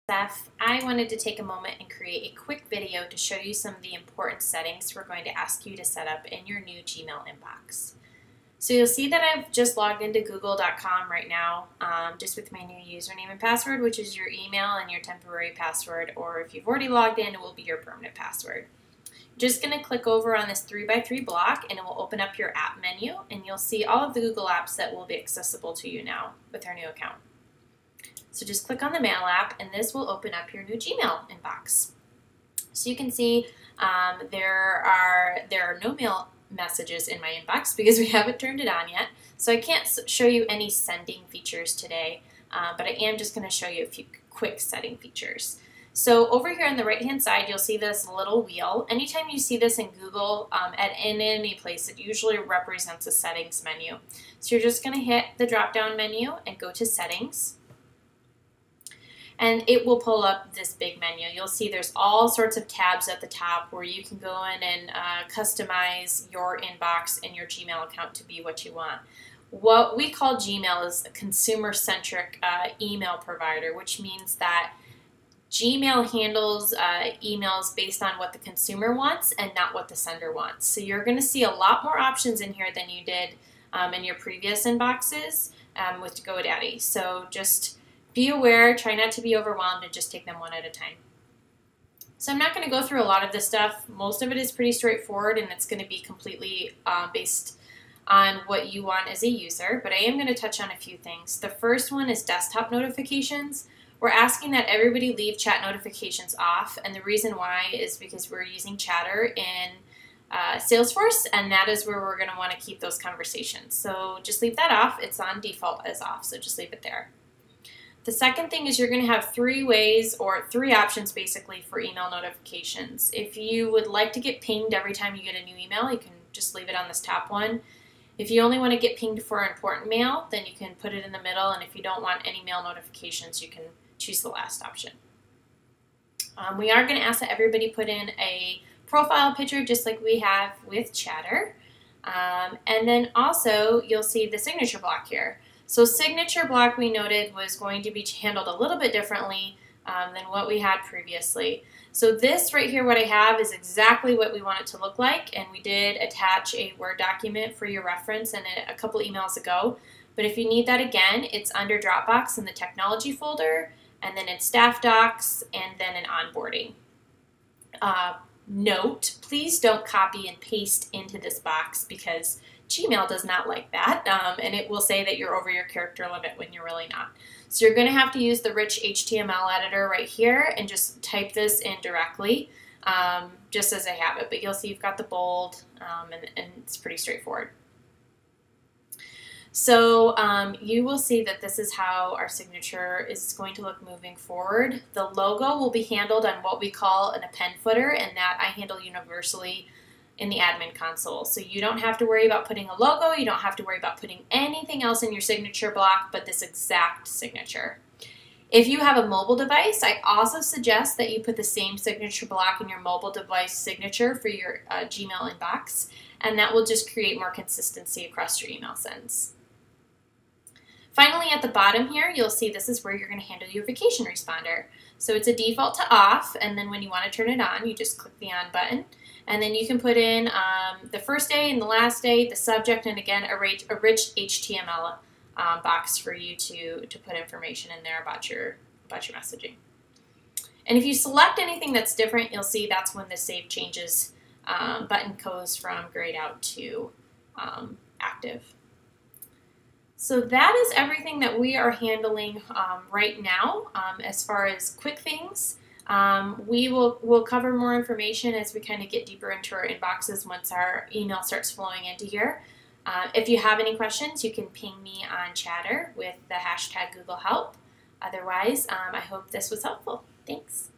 Steph, I wanted to take a moment and create a quick video to show you some of the important settings we're going to ask you to set up in your new Gmail inbox. So you'll see that I've just logged into google.com right now, just with my new username and password, which is your email and your temporary password, or if you've already logged in, it will be your permanent password. Just going to click over on this 3x3 block and it will open up your app menu, and you'll see all of the Google apps that will be accessible to you now with our new account. So just click on the Mail app and this will open up your new Gmail inbox. So you can see there are no mail messages in my inbox because we haven't turned it on yet. So I can't show you any sending features today, but I am just going to show you a few quick setting features. So over here on the right hand side, you'll see this little wheel. Anytime you see this in Google, in any place, it usually represents a settings menu. So you're just going to hit the drop down menu and go to settings. And it will pull up this big menu. You'll see there's all sorts of tabs at the top where you can go in and customize your inbox and your Gmail account to be what you want. What we call Gmail is a consumer-centric email provider, which means that Gmail handles emails based on what the consumer wants and not what the sender wants. So you're going to see a lot more options in here than you did in your previous inboxes with GoDaddy. So just be aware, try not to be overwhelmed, and just take them one at a time. So I'm not going to go through a lot of this stuff. Most of it is pretty straightforward, and it's going to be completely based on what you want as a user, but I am going to touch on a few things. The first one is desktop notifications. We're asking that everybody leave chat notifications off, and the reason why is because we're using Chatter in Salesforce, and that is where we're going to want to keep those conversations. So just leave that off. It's on default as off, so just leave it there. The second thing is you're going to have three options basically for email notifications. If you would like to get pinged every time you get a new email, you can just leave it on this top one. If you only want to get pinged for important mail, then you can put it in the middle, and if you don't want any mail notifications, you can choose the last option. We are going to ask that everybody put in a profile picture just like we have with Chatter. And then also you'll see the signature block here. So signature block, we noted, was going to be handled a little bit differently than what we had previously. So this right here, what I have, is exactly what we want it to look like, and we did attach a Word document for your reference in a couple emails ago. But if you need that again, it's under Dropbox in the technology folder, and then in staff docs, and then in onboarding. Note, please don't copy and paste into this box because Gmail does not like that, and it will say that you're over your character limit when you're really not. So you're going to have to use the rich HTML editor right here and just type this in directly, just as I have it. But you'll see you've got the bold, and it's pretty straightforward. So you will see that this is how our signature is going to look moving forward. The logo will be handled on what we call an append footer, and that I handle universally in the admin console. So you don't have to worry about putting a logo, you don't have to worry about putting anything else in your signature block but this exact signature. If you have a mobile device, I also suggest that you put the same signature block in your mobile device signature for your Gmail inbox, and that will just create more consistency across your email sends. Finally, at the bottom here, you'll see this is where you're going to handle your vacation responder. So it's a default to off, and then when you want to turn it on, you just click the on button. And then you can put in the first day and the last day, the subject, and again, a rich HTML box for you to put information in there about your messaging. And if you select anything that's different, you'll see that's when the Save Changes button goes from grayed out to active. So that is everything that we are handling right now as far as quick things. We'll cover more information as we kind of get deeper into our inboxes once our email starts flowing into here. If you have any questions, you can ping me on Chatter with the hashtag Google Help. Otherwise, I hope this was helpful. Thanks.